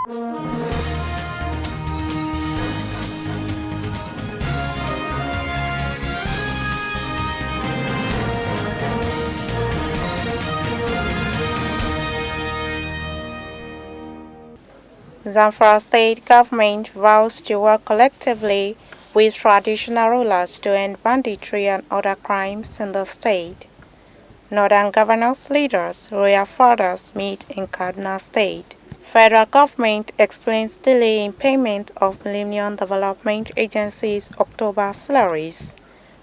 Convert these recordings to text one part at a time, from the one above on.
ZAMFARA state government vows to work collectively with traditional rulers to end banditry and other crimes in the state. Northern governors, leaders, royal fathers meet in KADUNA state. Federal government explains delay in payment of Millennium Development Agency's October salaries.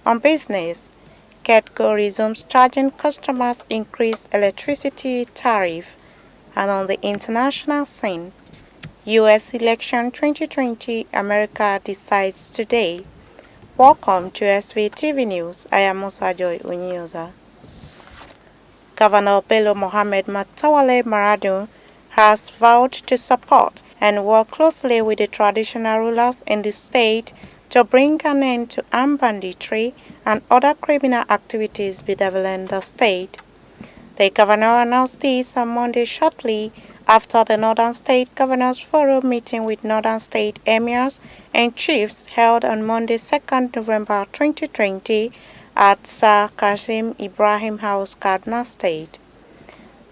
On business, KEDCO resumes charging customers increased electricity tariff. And on the international scene, U.S. election 2020, America decides today. Welcome to Svtv News. I am Musa Joy Unyoza. Governor Bello Mohamed Matawale Maradun has vowed to support and work closely with the traditional rulers in the state to bring an end to armed banditry and other criminal activities bedeviling the state. The governor announced this on Monday shortly after the Northern State Governors Forum meeting with Northern State Emirs and Chiefs held on Monday 2nd November 2020 at Sir Kazim Ibrahim House, KADUNA State.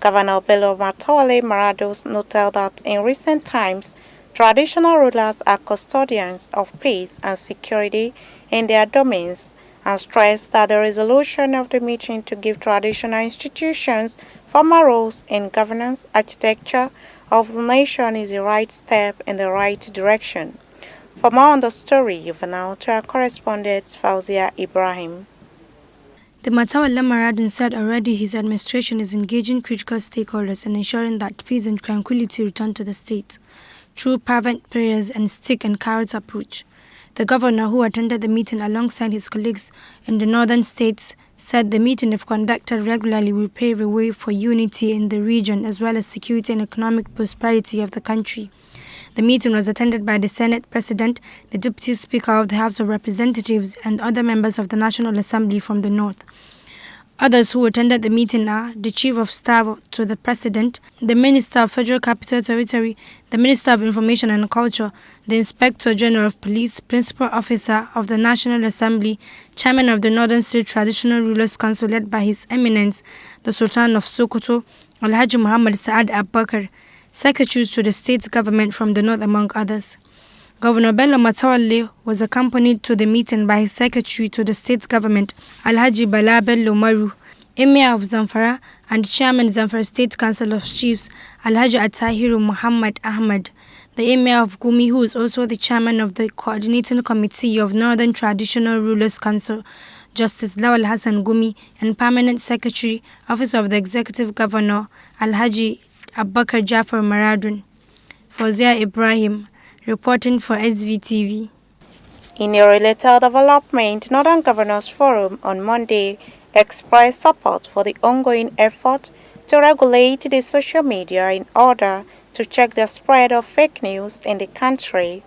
Governor Bello Matawale Maradun noted that in recent times, traditional rulers are custodians of peace and security in their domains and stressed that the resolution of the meeting to give traditional institutions former roles in governance architecture of the nation is the right step in the right direction. For more on the story, you've now to our correspondent Fauzia Ibrahim. The Matawale Maradun said already his administration is engaging critical stakeholders and ensuring that peace and tranquility return to the state through fervent prayers and stick and carrot approach. The governor, who attended the meeting alongside his colleagues in the northern states, said the meeting, if conducted regularly, will pave a way for unity in the region as well as security and economic prosperity of the country. The meeting was attended by the Senate President, the Deputy Speaker of the House of Representatives, and other members of the National Assembly from the North. Others who attended the meeting are the Chief of Staff to the President, the Minister of Federal Capital Territory, the Minister of Information and Culture, the Inspector General of Police, Principal Officer of the National Assembly, Chairman of the Northern State Traditional Rulers Council led by His Eminence, the Sultan of Sokoto, Alhaji Muhammad Saad Abubakar, Secretaries to the state government from the North, among others. Governor Bello Matawale was accompanied to the meeting by his secretary to the state government, Alhaji Bala Bello Maru, Emir of ZAMFARA, and Chairman ZAMFARA State Council of Chiefs, Alhaji Atahiru Muhammad Ahmad, the Emir of Gumi, who is also the chairman of the Coordinating Committee of Northern Traditional Rulers Council, Justice Lawal Hassan Gumi, and Permanent Secretary, Office of the Executive Governor, Alhaji Abubakar Jafar Maradun. Fauzia Ibrahim, reporting for SVTV. In a related development, Northern Governors Forum on Monday expressed support for the ongoing effort to regulate the social media in order to check the spread of fake news in the country.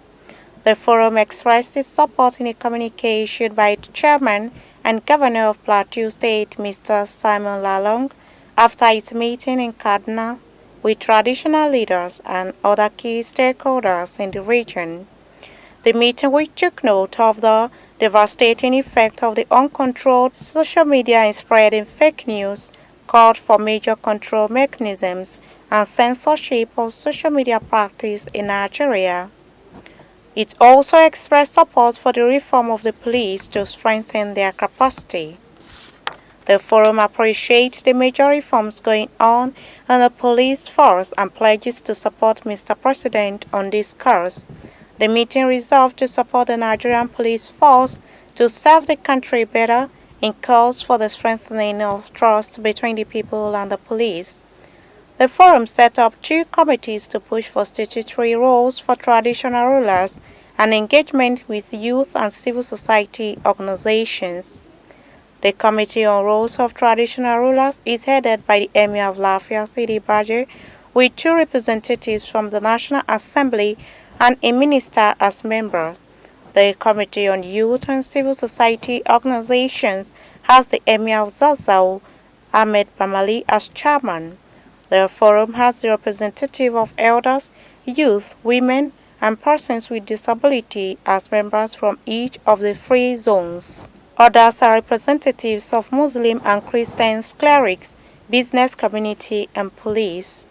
The forum expressed its support in a communique issued by the chairman and governor of Plateau State, Mr. Simon Lalong, after its meeting in KADUNA with traditional leaders and other key stakeholders in the region. The meeting, which took note of the devastating effect of the uncontrolled social media in spreading fake news, called for major control mechanisms and censorship of social media practice in Nigeria. It also expressed support for the reform of the police to strengthen their capacity. The forum appreciates the major reforms going on in the police force and pledges to support Mr. President on this course. The meeting resolved to support the Nigerian police force to serve the country better in calls for the strengthening of trust between the people and the police. The forum set up 2 committees to push for statutory roles for traditional rulers and engagement with youth and civil society organizations. The Committee on Roles of Traditional Rulers is headed by the Emir of Lafia Sidi Baje, with 2 representatives from the National Assembly and a minister as members. The Committee on Youth and Civil Society Organizations has the Emir of Zazzau, Ahmed Bamali, as chairman. The forum has the representative of elders, youth, women, and persons with disability as members from each of the 3 zones. Others are representatives of Muslim and Christian clerics, business community, and police.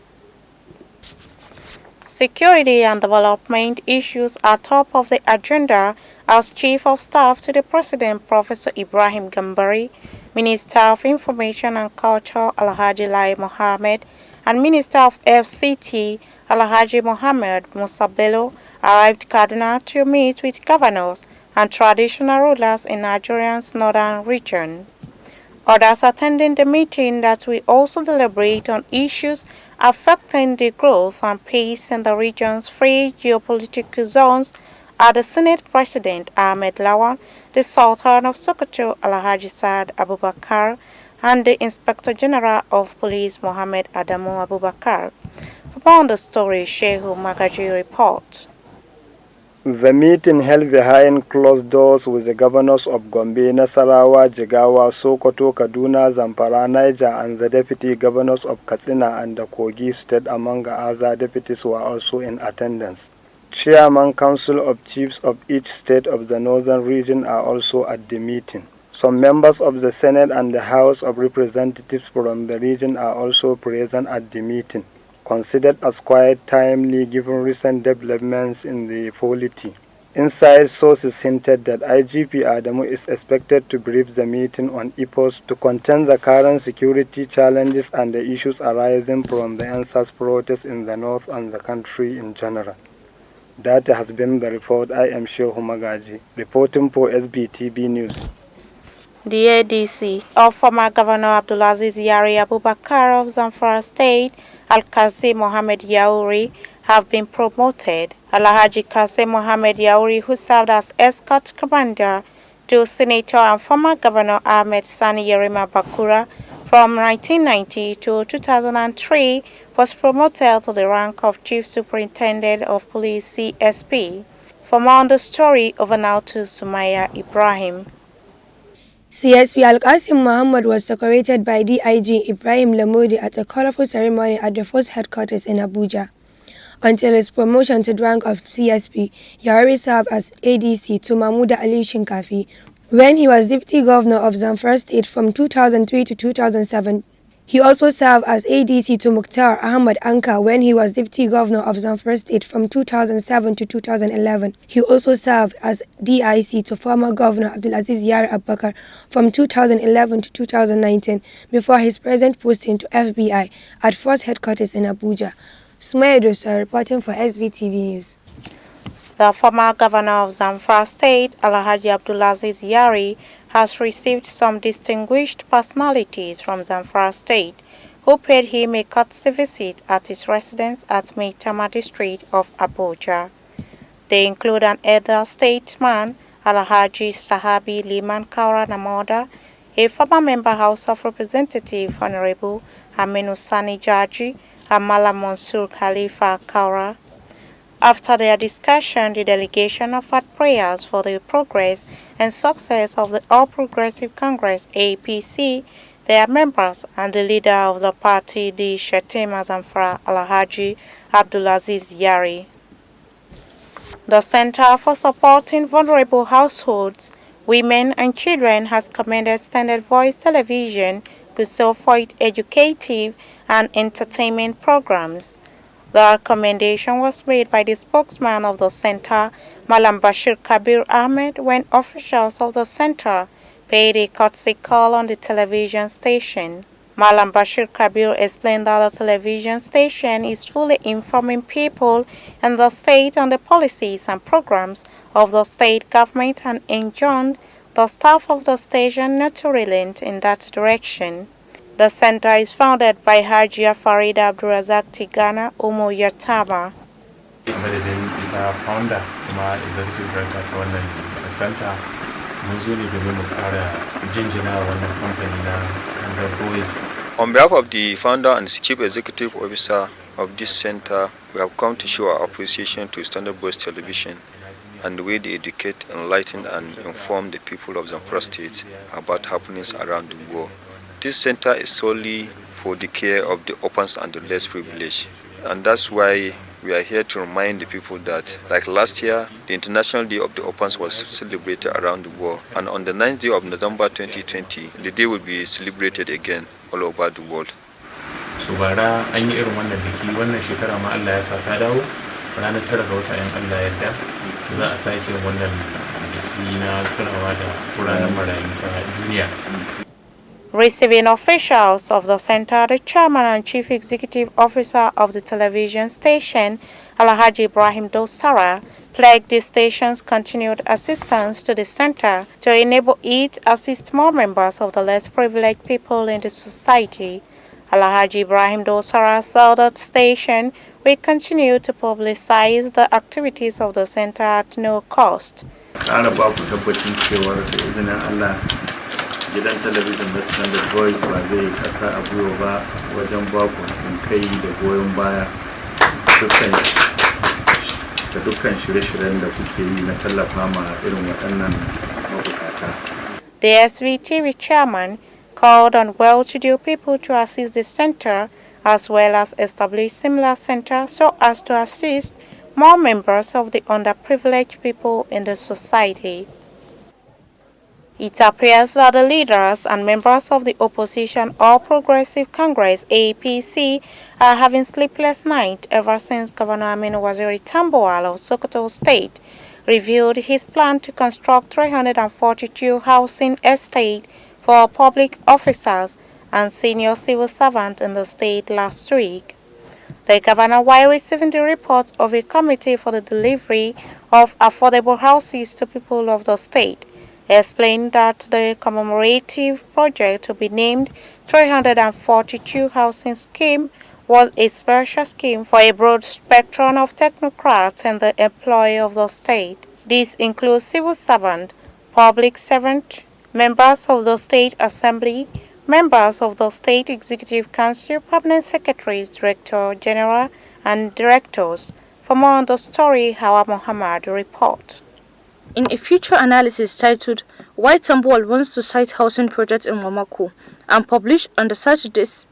Security and development issues are top of the agenda as Chief of Staff to the President Professor Ibrahim Gambari, Minister of Information and Culture Alhaji Lai Mohammed, and Minister of FCT Alhaji Mohammed Musa Bello arrived Kaduna to meet with governors and traditional rulers in Nigeria's northern region. Others attending the meeting that will also deliberate on issues affecting the growth and peace in the region's 3 geopolitical zones are the Senate President Ahmed Lawan, the Sultan of Sokoto Alhaji Saad Abubakar, and the Inspector General of Police Mohammed Adamu Abubakar. For more on the story, Shehu Magaji report. The meeting held behind closed doors with the governors of Gombe, Nasarawa, Jigawa, Sokoto, Kaduna, ZAMFARA, Niger, and the deputy governors of Katsina and the Kogi state among other deputies were also in attendance. Chairman Council of Chiefs of each state of the northern region are also at the meeting. Some members of the Senate and the House of Representatives from the region are also present at the meeting, considered as quite timely given recent developments in the polity. Inside sources hinted that IGP Adamu is expected to brief the meeting on efforts to contain the current security challenges and the issues arising from the NSAS protests in the north and the country in general. That has been the report. I am Shehu Magaji, reporting for SBTV News. The ADC of former Governor Abdulaziz Yari Abubakar of Zamfara State, Al-Qasim Mohammed Yauri, have been promoted. Alhaji Qasim Mohammed Yauri, who served as escort commander to Senator and former Governor Ahmed Sani Yerima Bakura from 1990 to 2003, was promoted to the rank of Chief Superintendent of Police CSP. For more on the story, over now to Sumaya Ibrahim. CSP Al-Qasim Muhammad was decorated by DIG Ibrahim Lamudi at a colorful ceremony at the force headquarters in Abuja. Until his promotion to the rank of CSP, Yari served as ADC to Mahmuda Ali Shinkafi when he was Deputy Governor of Zamfara State from 2003 to 2007. He also served as ADC to Mukhtar Ahmad Anka when he was Deputy Governor of Zamfara State from 2007 to 2011. He also served as DIC to former Governor Abdulaziz Yari Abubakar from 2011 to 2019 before his present posting to FBI at Force Headquarters in Abuja. Sumaya Dosa reporting for SVTV News. The former Governor of Zamfara State, Alhaji Abdulaziz Yari, has received some distinguished personalities from Zamfara State who paid him a courtesy visit at his residence at Maitama district of Abuja. They include an elder statesman, Alhaji Sahabi Liman Kaura Namoda, a former member House of Representatives, Honorable Aminu Sani Jaji, and Mala Mansur Khalifa Kaura. After their discussion, the delegation offered prayers for the progress and success of the All Progressive Congress APC, their members, and the leader of the party, the Shetima Zamfara Alhaji Abdulaziz Yari. The Center for Supporting Vulnerable Households, Women and Children has commended Standard Voice Television Gusau for its educative and entertainment programs. The recommendation was made by the spokesman of the center, Malam Bashir Kabir Ahmed, when officials of the center paid a courtesy call on the television station. Malam Bashir Kabir explained that the television station is fully informing people in the state on the policies and programs of the state government and enjoined the staff of the station not to relent in that direction. The center is founded by Hajia Farida Abdurazak Tigana Umu Yatama. Madadin ita founder kuma executive director ta wannan center mun zo ne domin mu kara jinjina wannan kamfani na Standard Voice. On behalf of the founder and chief executive officer of this center, we have come to show our appreciation to Standard Voice Television and the way they educate, enlighten and inform the people of Zamfara State about happenings around the world. This center is solely for the care of the orphans and the less privileged, and that's why we are here to remind the people that, like last year, the International Day of the Orphans was celebrated around the world, and on the 9th day of November 2020, the day will be celebrated again all over the world. So bara an yi irin wannan biki, wannan shekara ma Allah ya sa ta dawo, ranar 9 ga wata in Allah ya yarda za a sake wannan biki na tunawa da ranar marayu ta duniya. Receiving officials of the center, the chairman and chief executive officer of the television station, Alhaji Ibrahim Dosara, pledged the station's continued assistance to the center to enable it to assist more members of the less privileged people in the society. Alhaji Ibrahim Dosara said that the station will continue to publicize the activities of the center at no cost. Gidan talabijin na Standard Voice ba zai kasa a gwiwa ba wajen baku kai da goyon baya da dukkan shirye-shiryen da kuke yi na tallafa ma irin waɗannan mabukata. The SVTV chairman called on well-to-do people to assist the center as well as establish similar centers so as to assist more members of the underprivileged people in the society. It appears that the leaders and members of the opposition All Progressive Congress APC are having sleepless nights ever since Governor Aminu Waziri Tambuwal of Sokoto State revealed his plan to construct 342 housing estates for public officers and senior civil servants in the state last week. The governor, while receiving the report of a committee for the delivery of affordable houses to people of the state, explained that the commemorative project to be named 342 Housing Scheme was a special scheme for a broad spectrum of technocrats and the employee of the state. This includes civil servants, public servants, members of the State Assembly, members of the State Executive Council, permanent secretaries, Director General, and directors. For more on the story, Hawa Muhammad report. In a future analysis titled Why Tambuwal Wants to Cite Housing Projects in Wamako and published on the Saturday's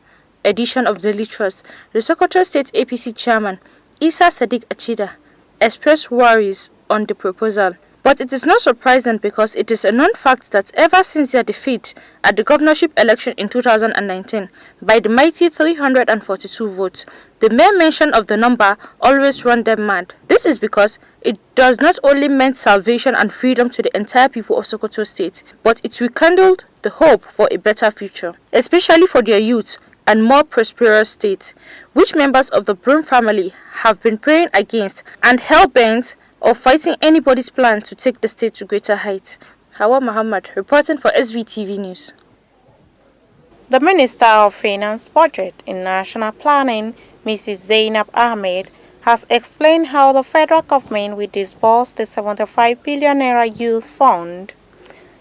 edition of Daily Trust, the Sokoto State APC chairman, Isa Sadiq Achida, expressed worries on the proposal. But it is not surprising because it is a known fact that ever since their defeat at the governorship election in 2019 by the mighty 342 votes, the mere mention of the number always run them mad. This is because it does not only mean salvation and freedom to the entire people of Sokoto State, but it rekindled the hope for a better future, especially for their youth and more prosperous state, which members of the Broom family have been praying against and hell-bent of fighting anybody's plan to take the state to greater heights. Hawa Muhammad reporting for SVTV News. The Minister of Finance, Budget and National Planning, Mrs. Zainab Ahmed, has explained how the federal government will disburse the 75 billion naira youth fund.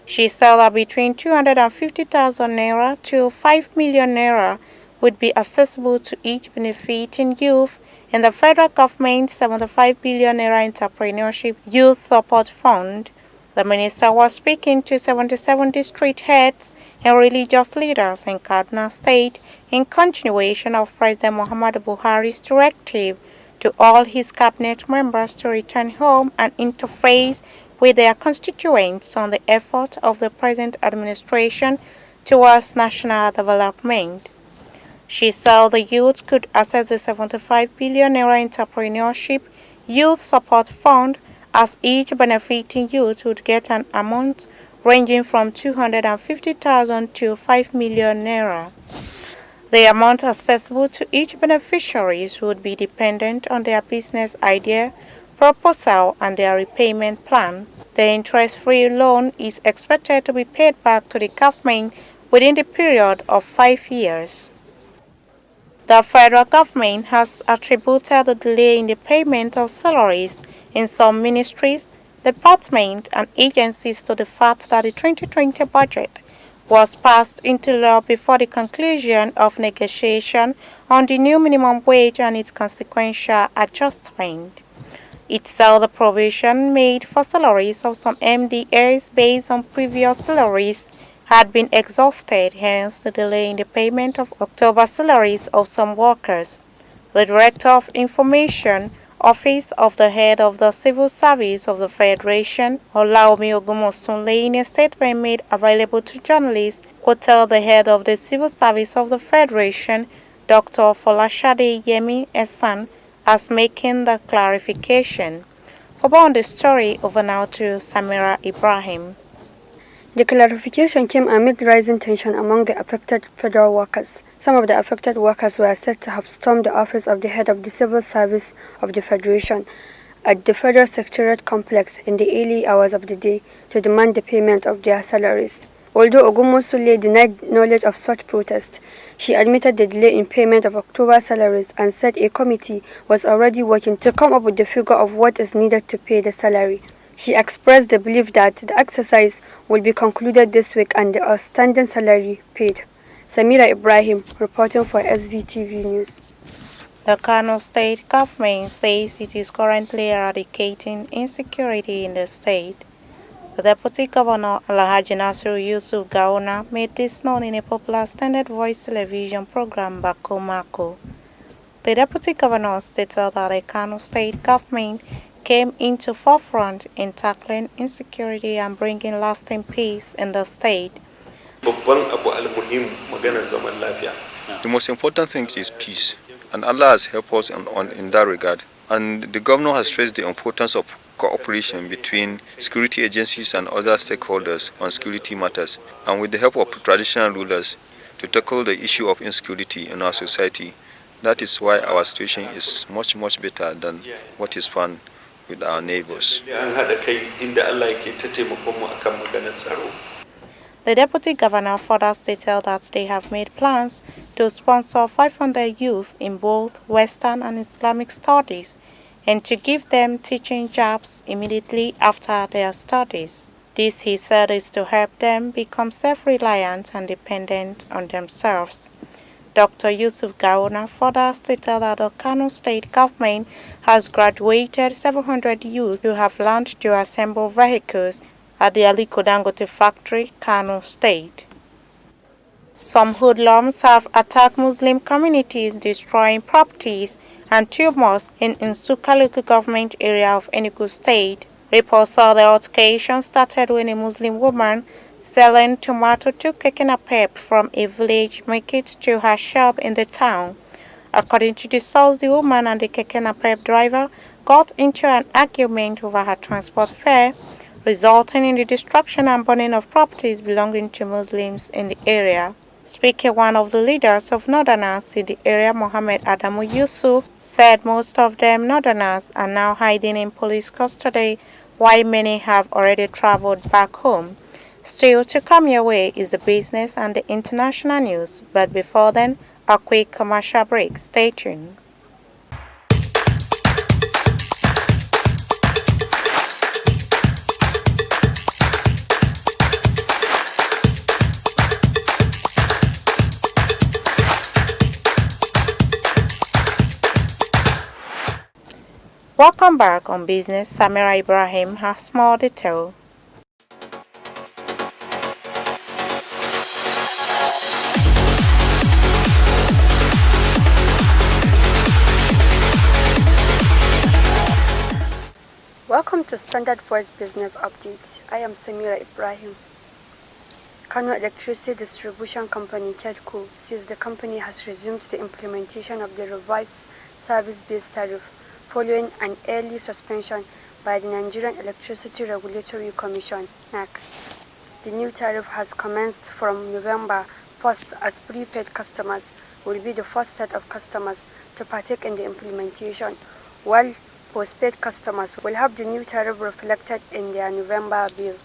She said that between 250,000 naira to 5 million naira would be accessible to each benefiting youth in the federal government's 75 billion naira entrepreneurship youth support fund. The minister was speaking to 77 district heads and religious leaders in KADUNA state in continuation of President Muhammadu Buhari's directive to all his cabinet members to return home and interface with their constituents on the effort of the present administration towards national development. She said the youth could access the 75 billion naira entrepreneurship youth support fund as each benefiting youth would get an amount ranging from 250,000 to 5 million naira. The amount accessible to each beneficiaries would be dependent on their business idea, proposal, and their repayment plan. The interest-free loan is expected to be paid back to the government within the period of 5 years. The federal government has attributed the delay in the payment of salaries in some ministries, departments, and agencies to the fact that the 2020 budget was passed into law before the conclusion of negotiation on the new minimum wage and its consequential adjustment. It saw the provision made for salaries of some MDAs based on previous salaries had been exhausted, hence the delay in the payment of October salaries of some workers. The Director of Information Office of the Head of the Civil Service of the Federation, Olaomi Ogumosunle, in a statement made available to journalists, quoted the Head of the Civil Service of the Federation, Dr. Folashade Yemi Esan, as making the clarification. For more on the story, over now to Samira Ibrahim. The clarification came amid rising tension among the affected federal workers. Some of the affected workers were said to have stormed the office of the head of the civil service of the Federation at the Federal Secretariat complex in the early hours of the day to demand the payment of their salaries. Although Ogumosule denied knowledge of such protest, she admitted the delay in payment of October salaries and said a committee was already working to come up with the figure of what is needed to pay the salary. She expressed the belief that the exercise will be concluded this week and the outstanding salary paid. Samira Ibrahim, reporting for SVTV News. The Kano state government says it is currently eradicating insecurity in the state. The Deputy Governor Alhaji Nasiru Yusuf Gawuna made this known in a popular standard voice television program Bakomako. The Deputy Governor stated that the Kano state government came into forefront in tackling insecurity and bringing lasting peace in the state. The most important thing is peace, and Allah has helped us in that regard. And the governor has stressed the importance of cooperation between security agencies and other stakeholders on security matters, and with the help of traditional rulers to tackle the issue of insecurity in our society. That is why our situation is much better than what is found with our neighbors. The Deputy Governor further stated that they have made plans to sponsor 500 youth in both Western and Islamic studies and to give them teaching jobs immediately after their studies. This, he said, is to help them become self-reliant and dependent on themselves. Dr. Yusuf Gawuna further stated that the Kano state government has graduated 700 youth who have learned to assemble vehicles at the Aliko Dangote factory, Kano State. Some hoodlums have attacked Muslim communities, destroying properties and 2 mosques in Nsuka local government area of Enugu State. Reports say the altercation started when a Muslim woman selling tomato took keke napep from a village market to her shop in the town. According to the source, the woman and the keke napep driver got into an argument over her transport fare, resulting in the destruction and burning of properties belonging to Muslims in the area. Speaking, one of the leaders of Northerners in the area, Mohammed Adamu Yusuf, said most of them Northerners are now hiding in police custody, while many have already traveled back home. Still to come your way is the business and the international news, but before then, a quick commercial break. Stay tuned. Welcome back on Business. Samira Ibrahim has more detail. Welcome to Standard Voice Business Update. I am Samira Ibrahim. Kano Electricity Distribution Company KEDCO says the company has resumed the implementation of the revised service-based tariff following an early suspension by the Nigerian Electricity Regulatory Commission (NEC). The new tariff has commenced from November 1st as prepaid customers will be the first set of customers to partake in the implementation, while postpaid customers will have the new tariff reflected in their November bill.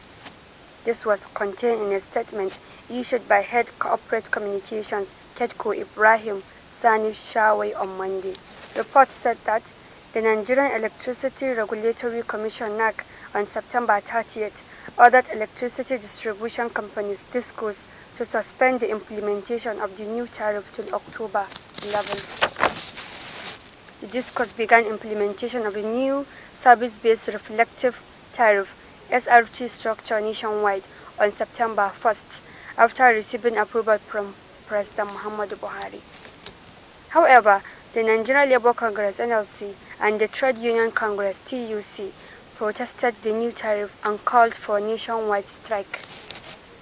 This was contained in a statement issued by Head Corporate Communications KEDCO Ibrahim Sani Shawai on Monday. Reports said that the Nigerian Electricity Regulatory Commission (NEC) on September 30th ordered electricity distribution companies DISCOs to suspend the implementation of the new tariff till October 11th. The DISCOs began implementation of the new service-based reflective tariff (SRT) structure nationwide on September 1st after receiving approval from President Muhammadu Buhari. However, the Nigerian Labour Congress (NLC) and the Trade Union Congress (TUC) protested the new tariff and called for nationwide strike.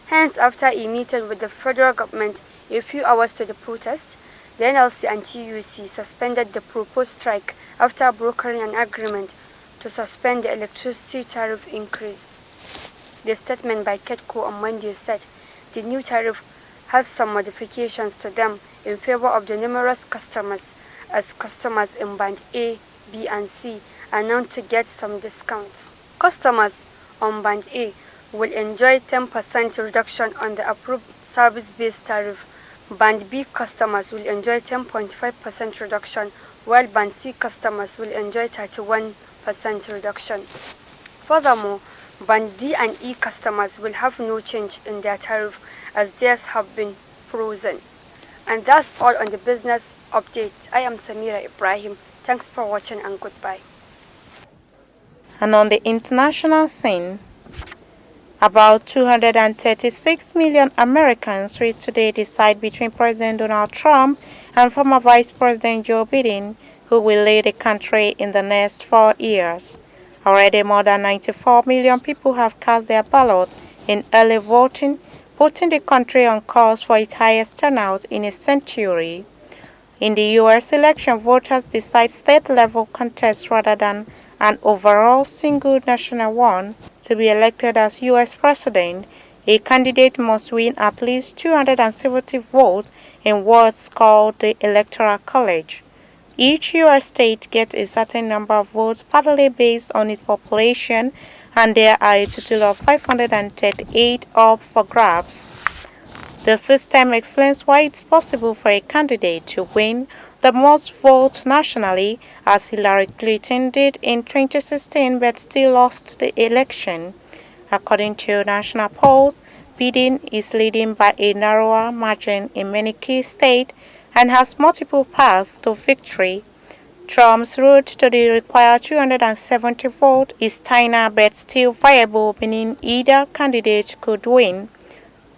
Hence, after a meeting with the federal government a few hours to the protest, the NLC and TUC suspended the proposed strike after brokering an agreement to suspend the electricity tariff increase. The statement by KEDCO on Monday said the new tariff has some modifications to them in favor of the numerous customers, as customers in Band A, B and C are known to get some discounts. Customers on Band A will enjoy 10% reduction on the approved service-based tariff. Band B customers will enjoy 10.5% reduction, while Band C customers will enjoy 31% reduction. Furthermore, Band D and E customers will have no change in their tariff as theirs have been frozen. And that's all on the business update. I am Samira Ibrahim. Thanks for watching and goodbye. And on the international scene, about 236 million Americans will today decide between President Donald Trump and former Vice President Joe Biden, who will lead the country in the next 4 years. Already more than 94 million people have cast their ballot in early voting, putting the country on course for its highest turnout in a century. In the U.S. election, voters decide state-level contests rather than an overall single national one. To be elected as U.S. President, a candidate must win at least 270 votes in what's called the Electoral College. Each U.S. state gets a certain number of votes partly based on its population, and there are a total of 538 up for grabs. The system explains why it's possible for a candidate to win the most votes nationally, as Hillary Clinton did in 2016 but still lost the election. According to national polls, Biden is leading by a narrower margin in many key states and has multiple paths to victory. Trump's route to the required 270 votes is thinner but still viable, meaning either candidate could win.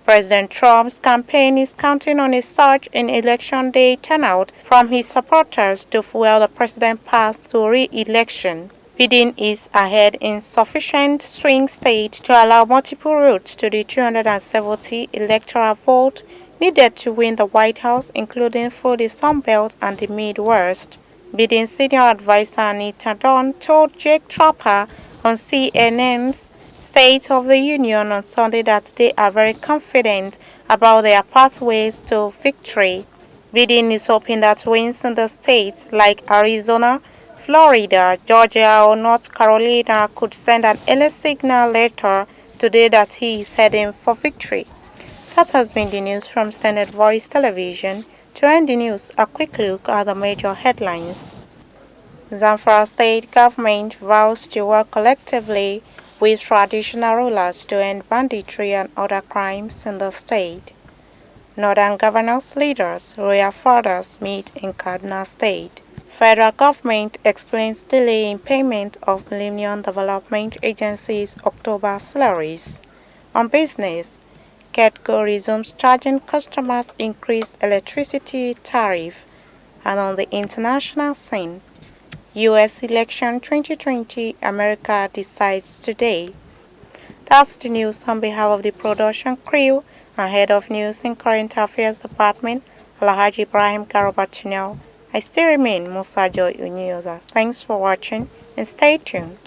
President Trump's campaign is counting on a surge in election day turnout from his supporters to fuel the president's path to re-election. Biden is ahead in sufficient swing states to allow multiple routes to the 270 electoral vote needed to win the White House, including through the Sun Belt and the Midwest. Biden's senior advisor Anita Dunn told Jake Tapper on CNN's State of the Union on Sunday that they are very confident about their pathways to victory. Biden is hoping that wins in the states like Arizona, Florida, Georgia, or North Carolina could send an early signal later today that he is heading for victory. That has been the news from Standard Voice Television. To end the news, a quick look at the major headlines. ZAMFARA state government vows to work collectively with traditional rulers to end banditry and other crimes in the state. Northern governors, leaders, royal fathers meet in KADUNA state. Federal government explains delay in payment of Millennium Development Agency's October salaries. On business, KEDCO resumes charging customers increased electricity tariff. And on the international scene, U.S. election 2020, America decides today. That's the news on behalf of the production crew and head of news in current affairs department, Alhaji Ibrahim Garobatino. I still remain Musa Joy Unyoza. Thanks for watching and stay tuned.